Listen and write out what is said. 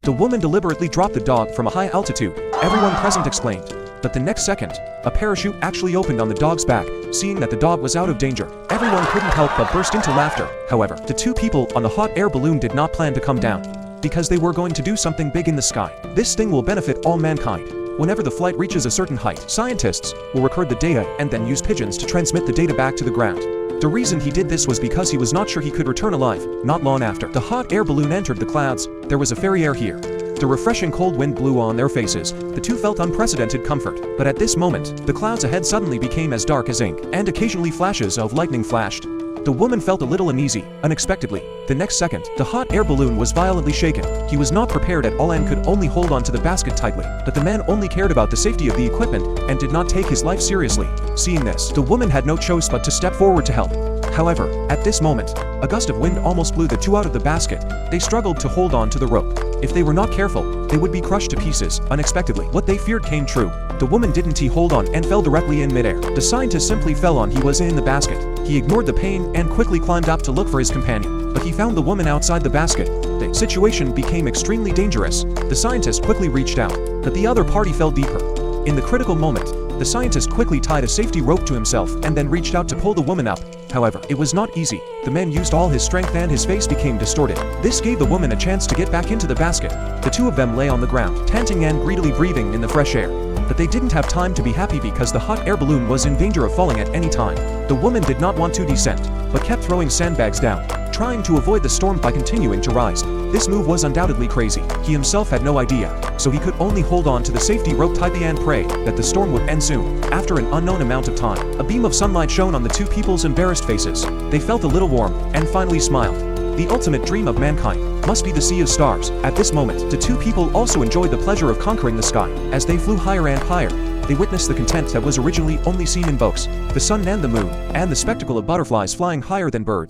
The woman deliberately dropped the dog from a high altitude. Everyone present exclaimed. But the next second, a parachute actually opened on the dog's back. Seeing that the dog was out of danger, everyone couldn't help but burst into laughter. However, the two people on the hot air balloon did not plan to come down, because they were going to do something big in the sky. This thing will benefit all mankind. Whenever the flight reaches a certain height, scientists will record the data and then use pigeons to transmit the data back to the ground. The reason he did this was because he was not sure he could return alive. Not long after the hot air balloon entered the clouds, there was a fairy air here. The refreshing cold wind blew on their faces. The two felt unprecedented comfort. But at this moment, the clouds ahead suddenly became as dark as ink, and occasionally flashes of lightning flashed. The woman felt a little uneasy. Unexpectedly, the next second, the hot air balloon was violently shaken. He was not prepared at all and could only hold on to the basket tightly. But the man only cared about the safety of the equipment and did not take his life seriously. Seeing this, the woman had no choice but to step forward to help. However, at this moment, a gust of wind almost blew the two out of the basket. They struggled to hold on to the rope. If they were not careful, they would be crushed to pieces. Unexpectedly, what they feared came true. The woman didn't hold on and fell directly in midair. The scientist simply fell on. He was in the basket. He ignored the pain and quickly climbed up to look for his companion. But he found the woman outside the basket. The situation became extremely dangerous. The scientist quickly reached out, but the other party fell deeper. In the critical moment, the scientist quickly tied a safety rope to himself and then reached out to pull the woman up. However, it was not easy. The man used all his strength and his face became distorted. This gave the woman a chance to get back into the basket. The two of them lay on the ground, panting and greedily breathing in the fresh air. But they didn't have time to be happy because the hot air balloon was in danger of falling at any time. The woman did not want to descend, but kept throwing sandbags down, trying to avoid the storm by continuing to rise. This move was undoubtedly crazy. He himself had no idea, so he could only hold on to the safety rope tightly and pray that the storm would end soon. After an unknown amount of time, a beam of sunlight shone on the two people's embarrassed faces. They felt a little warm and finally smiled. The ultimate dream of mankind must be the sea of stars. At this moment, the two people also enjoyed the pleasure of conquering the sky. As they flew higher and higher, they witnessed the content that was originally only seen in books, the sun and the moon, and the spectacle of butterflies flying higher than birds.